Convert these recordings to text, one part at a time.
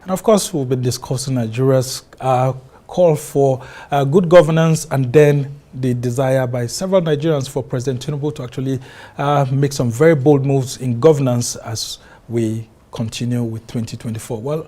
And of course, we'll be discussing Nigeria's call for good governance and then the desire by several Nigerians for President Tinubu to actually make some very bold moves in governance as we continue with 2024. Well,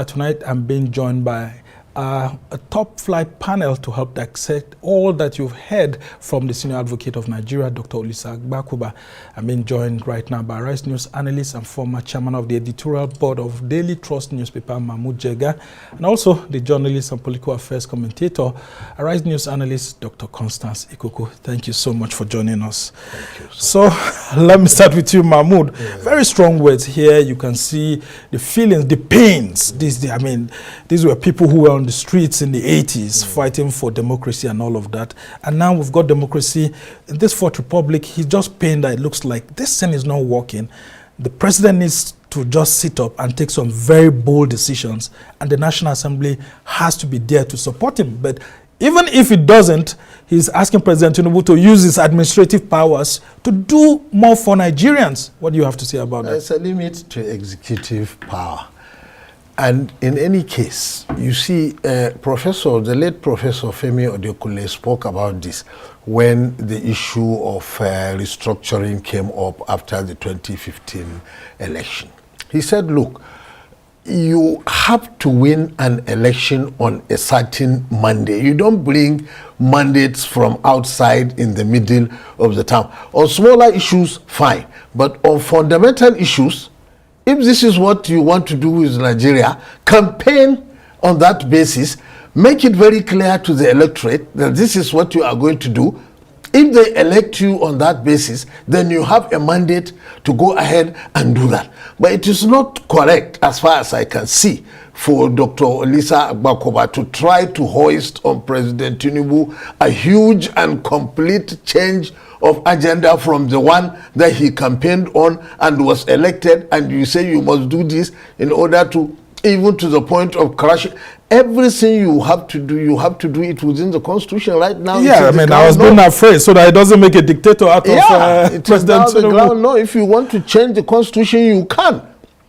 tonight I'm being joined by a top-flight panel to help dissect all that you've heard from the Senior Advocate of Nigeria, Dr. Olisa Ikokwu. I'm being joined right now by Arise News analyst and former chairman of the editorial board of Daily Trust newspaper, Mahmud Jega, and also the journalist and political affairs commentator, Arise News analyst, Dr. Constance Ikokwu. Thank you so much for joining us. Thank you. So let me start with you, Mahmud. Yeah. Very strong words here. You can see the feelings, the pains. These were people who were on the streets in the 80s fighting for democracy and all of that. And now we've got democracy. In this Fourth Republic, he's just pained that it looks like this thing is not working. The president needs to just sit up and take some very bold decisions. And the National Assembly has to be there to support him. But even if it doesn't, he's asking President Tinubu to use his administrative powers to do more for Nigerians. What do you have to say about that? There's a limit to executive power. And in any case, you see, the late Professor Femi Odekunle spoke about this when the issue of restructuring came up after the 2015 election. He said, look, you have to win an election on a certain mandate. You don't bring mandates from outside in the middle of the town. On smaller issues, fine. But on fundamental issues, if this is what you want to do with Nigeria, campaign on that basis, make it very clear to the electorate that this is what you are going to do. If they elect you on that basis, then you have a mandate to go ahead and do that. But it is not correct, as far as I can see, for Dr. Olisa Ikokwu to try to hoist on President Tinubu a huge and complete change of agenda from the one that he campaigned on and was elected, and you say you must do this in order to, even to the point of crashing. Everything you have to do it within the constitution right now. Yeah, I was being afraid so that it doesn't make a dictator out of President Tinubu. No, if you want to change the constitution, you can.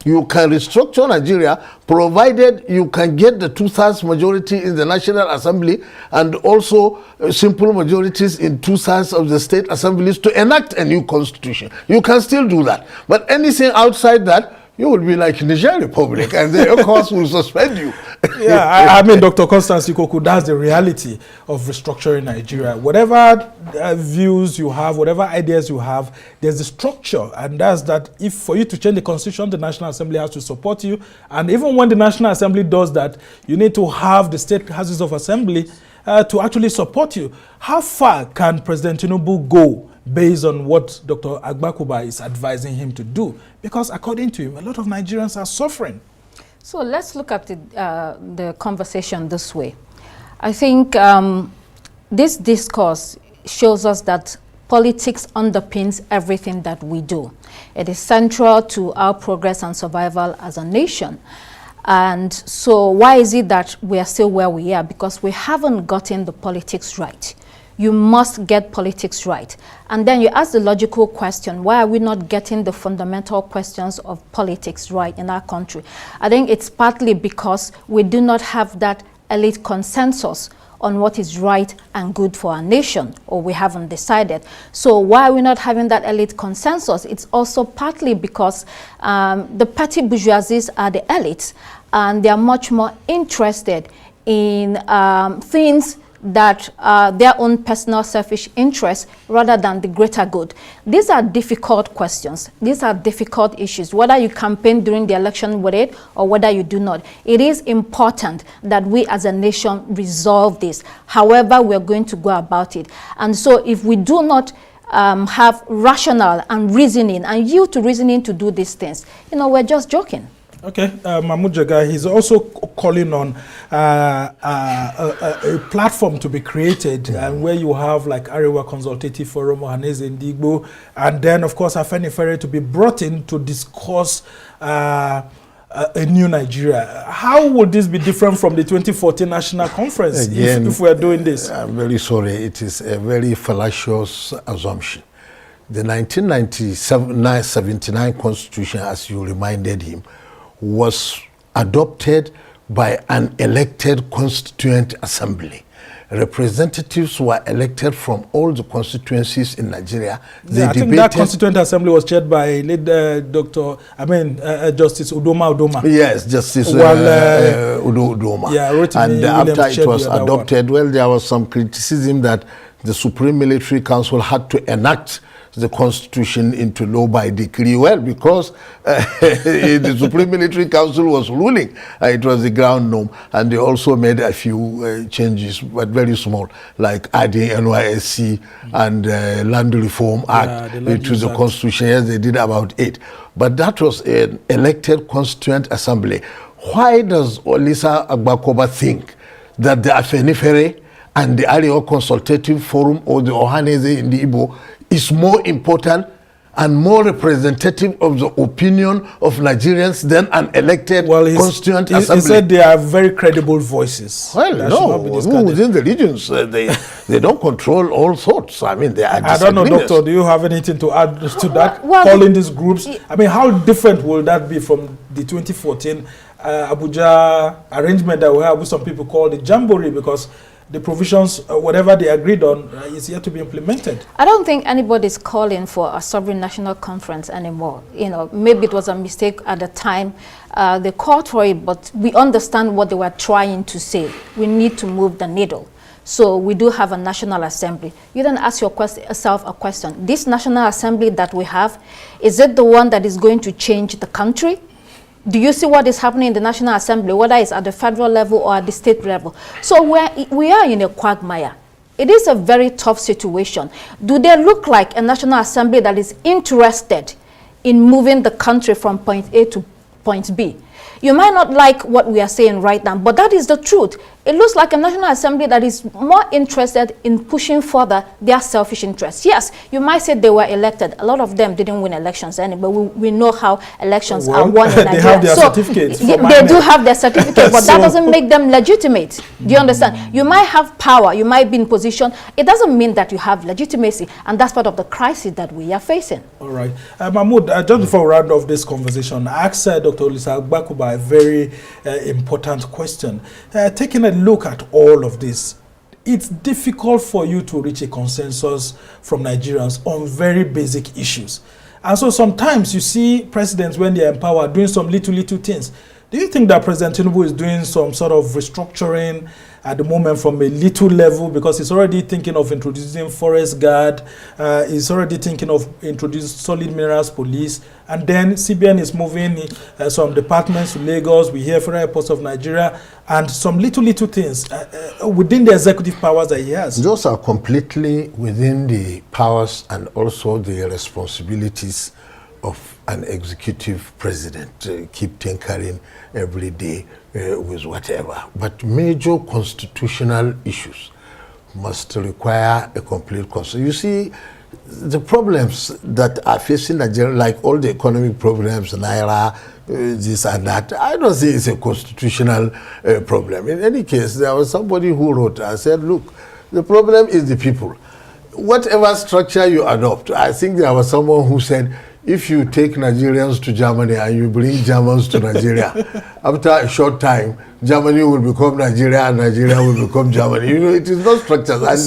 You can restructure Nigeria, provided you can get the 2/3 majority in the National Assembly and also simple majorities in 2/3 of the state assemblies to enact a new constitution. You can still do that. But anything outside that, you will be like Niger Republic, and they, of course, will suspend you. Yeah, Dr. Constance Ikokwu, that's the reality of restructuring Nigeria. Whatever views you have, whatever ideas you have, there's a structure, and that's that if for you to change the constitution, the National Assembly has to support you. And even when the National Assembly does that, you need to have the state houses of assembly to actually support you. How far can President Tinubu go based on what Dr. Ikokwu is advising him to do? Because according to him, a lot of Nigerians are suffering. So let's look at the conversation this way. I think this discourse shows us that politics underpins everything that we do. It is central to our progress and survival as a nation. And so why is it that we are still where we are? Because we haven't gotten the politics right. You must get politics right. And then you ask the logical question, why are we not getting the fundamental questions of politics right in our country? I think it's partly because we do not have that elite consensus on what is right and good for our nation, or we haven't decided. So why are we not having that elite consensus? It's also partly because the petty bourgeoisies are the elites, and they are much more interested in things that their own personal selfish interests rather than the greater good. These are difficult questions. These are difficult issues, whether you campaign during the election with it or whether you do not. It is important that we as a nation resolve this, however we're going to go about it. And so if we do not have rational and reasoning and yield to reasoning to do these things, we're just joking. Okay, Mahmud Jega, he's also calling on a platform to be created and where you have like Arewa Consultative Forum, Ohaneze Ndigbo, and then of course Afenifere to be brought in to discuss a new Nigeria. How would this be different from the 2014 National Conference if we are doing this? I'm very sorry, it is a very fallacious assumption The 1979 Constitution, as you reminded him, was adopted by an elected Constituent Assembly. Representatives were elected from all the constituencies in Nigeria. They I think that Constituent Assembly was chaired by Justice Udoma. Yes, Justice Udoma. Yeah, and after it was adopted, well, there was some criticism that the Supreme Military Council had to enact the Constitution into law by decree. Well, because the Supreme Military Council was ruling, it was the ground norm, and they also made a few changes, but very small, like adding NYSC and Land Reform Act to the Constitution. Yes, they did about 8. But that was an elected Constituent Assembly. Why does Olisa Agbakoba think that the Afenifere and the Arewa Consultative Forum or the Ohaneze in the Igbo is more important and more representative of the opinion of Nigerians than an elected Constituent Assembly? He said they are very credible voices. Well, no, within the regions, they don't control all thoughts. I mean, they are I don't know, Doctor, do you have anything to add to that? Calling these groups, I mean, how different will that be from the 2014 Abuja arrangement that we have, which some people call the Jamboree, because the provisions, whatever they agreed on, is yet to be implemented. I don't think anybody's calling for a sovereign national conference anymore. You know, maybe it was a mistake at the time. They called for it, but we understand what they were trying to say. We need to move the needle. So we do have a National Assembly. You then ask yourself a question. This National Assembly that we have, is it the one that is going to change the country? Do you see what is happening in the National Assembly, whether it's at the federal level or at the state level? So we are in a quagmire. It is a very tough situation. Do they look like a National Assembly that is interested in moving the country from point A to point B? You might not like what we are saying right now, but that is the truth. It looks like a National Assembly that is more interested in pushing further their selfish interests. Yes, you might say they were elected. A lot of them didn't win elections anyway. We know how elections are won in Nigeria. They have their certificates. They do have their certificates, but that doesn't make them legitimate. Do you understand? You might have power, you might be in position. It doesn't mean that you have legitimacy, and that's part of the crisis that we are facing. All right. Mahmud, just before we round off this conversation, I asked Dr. Olisa Agbakoba a very important question. Taking a look at all of this, it's difficult for you to reach a consensus from Nigerians on very basic issues. And so sometimes you see presidents, when they're in power, doing some little things. Do you think that President Tinubu is doing some sort of restructuring at the moment from a little level, because he's already thinking of introducing forest guard, he's already thinking of introducing solid minerals police, and then CBN is moving some departments to Lagos, we hear Federal Airports of Nigeria, and some little things within the executive powers that he has? Those are completely within the powers and also the responsibilities of an executive president. Keep tinkering every day with whatever. But major constitutional issues must require a complete constitution. You see, the problems that are facing Nigeria, like all the economic problems, Naira, this and that, I don't think it's a constitutional problem. In any case, there was somebody who wrote and said, look, the problem is the people. Whatever structure you adopt, I think there was someone who said, if you take Nigerians to Germany and you bring Germans to Nigeria, after a short time, Germany will become Nigeria and Nigeria will become Germany. You know, it is not structures. And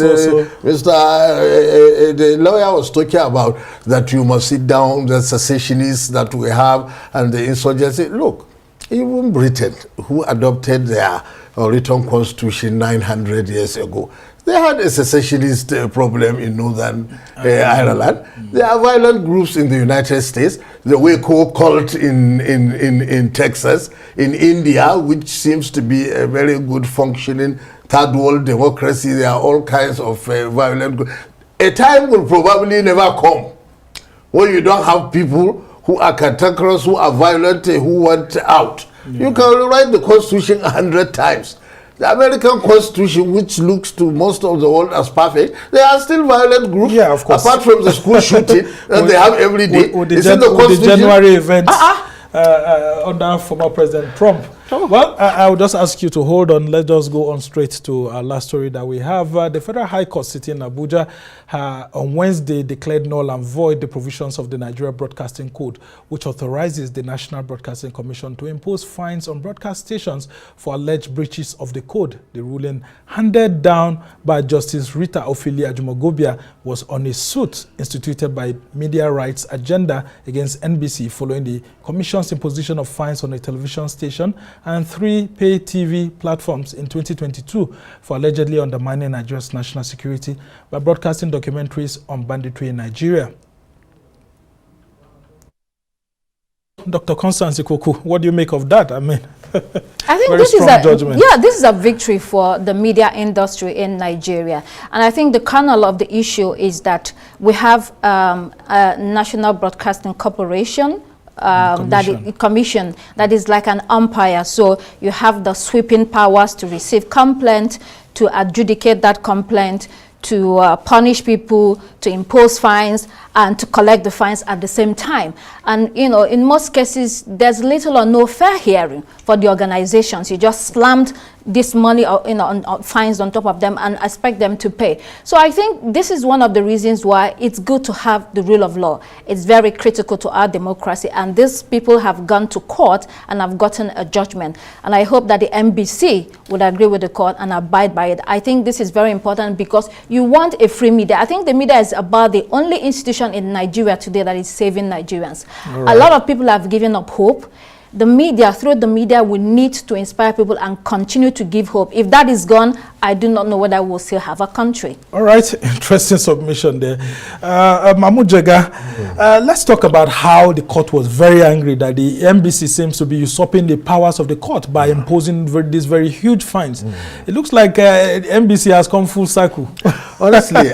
the lawyer was talking about that you must sit down, the secessionists that we have and the insurgency. Look, even Britain, who adopted their written constitution 900 years ago, they had a secessionist problem in Northern Ireland. There are violent groups in the United States, the Waco cult in Texas, in India, which seems to be a very good functioning third world democracy. There are all kinds of violent groups. A time will probably never come when you don't have people who are cantankerous, who are violent, who want out. Yeah. You can write the Constitution 100 times. The American Constitution, which looks to most of the world as perfect, there are still violent groups, yeah, of course, apart from the school shooting that they have every day. With the January events under former President Trump. Well, I will just ask you to hold on. Let's just go on straight to our last story that we have. The Federal High Court sitting in Abuja on Wednesday declared null and void the provisions of the Nigeria Broadcasting Code, which authorizes the National Broadcasting Commission to impose fines on broadcast stations for alleged breaches of the code. The ruling, handed down by Justice Rita Ofili Ajumogobia, was on a suit instituted by Media Rights Agenda against NBC following the Commission's imposition of fines on a television station and 3 pay TV platforms in 2022 for allegedly undermining Nigeria's national security by broadcasting documentaries on banditry in Nigeria. Dr. Constance Ikokwu, what do you make of that? I mean, I think this is a victory for the media industry in Nigeria, and I think the kernel of the issue is that we have a National Broadcasting Corporation. Commission that is like an umpire, so you have the sweeping powers to receive complaint, to adjudicate that complaint, to punish people, to impose fines, and to collect the fines at the same time. And you know, in most cases, there's little or no fair hearing for the organizations. You just slammed this money, on fines on top of them and expect them to pay. So I think this is one of the reasons why it's good to have the rule of law. It's very critical to our democracy, and these people have gone to court and have gotten a judgment. And I hope that the NBC would agree with the court and abide by it. I think this is very important because you want a free media. I think the media is about the only institution in Nigeria today that is saving Nigerians. Right. A lot of people have given up hope. The media, through the media, we need to inspire people and continue to give hope. If that is gone, I do not know whether we'll still have a country. All right, interesting submission there. Mahmud Jega, let's talk about how the court was very angry that the NBC seems to be usurping the powers of the court by imposing these very huge fines. It looks like NBC has come full circle. Honestly,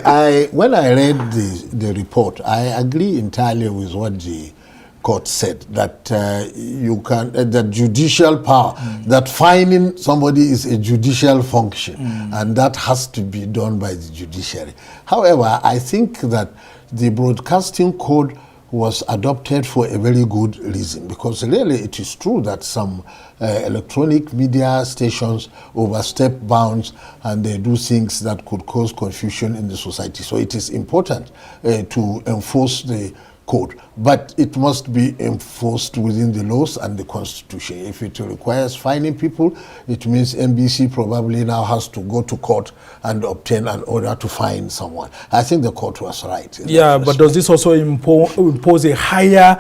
when I read the report, I agree entirely with what the court said, that you can that judicial power, that fining somebody is a judicial function, and that has to be done by the judiciary. However, I think that the broadcasting code was adopted for a very good reason, because really it is true that some electronic media stations overstep bounds and they do things that could cause confusion in the society. So it is important to enforce the code, but it must be enforced within the laws and the constitution. If it requires fining people, it means NBC probably now has to go to court and obtain an order to fine someone. I think the court was right. Yeah, but does this also impose a higher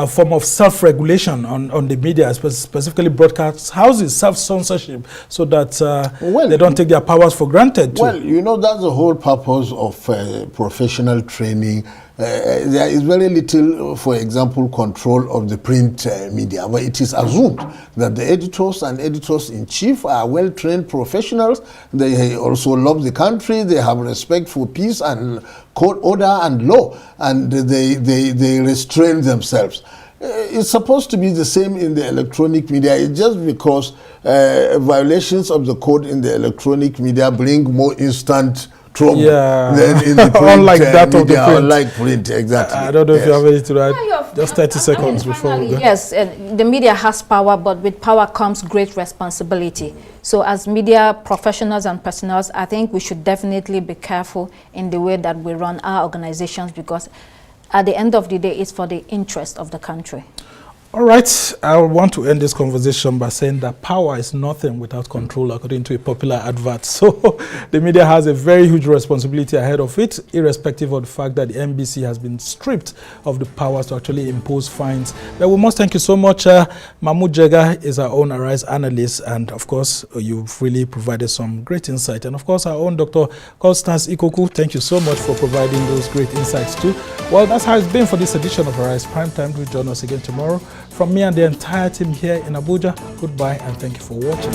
form of self-regulation on the media, specifically broadcast houses, self-censorship, so that they don't take their powers for granted too? Well, you know, that's the whole purpose of professional training. There is very little, for example, control of the print media, but it is assumed that the editors and editors-in-chief are well-trained professionals. They also love the country. They have respect for peace and court order and law, and they restrain themselves. It's supposed to be the same in the electronic media. It's just because violations of the code in the electronic media bring more instant trouble than in the print unlike that media, of the print. Unlike print, exactly. I don't know if you have anything to add. Just 30 seconds before we go. Yes, the media has power, but with power comes great responsibility. So as media professionals and personnel, I think we should definitely be careful in the way that we run our organizations, because at the end of the day, it's for the interest of the country. All right, I want to end this conversation by saying that power is nothing without control, according to a popular advert. So the media has a very huge responsibility ahead of it, irrespective of the fact that the NBC has been stripped of the powers to actually impose fines. But we must thank you so much. Mahmud Jega is our own Arise analyst, and of course, you've really provided some great insight. And of course, our own Dr. Constance Ikokwu, thank you so much for providing those great insights too. Well, that's how it's been for this edition of Arise Primetime. Do join us again tomorrow. From me and the entire team here in Abuja, goodbye and thank you for watching.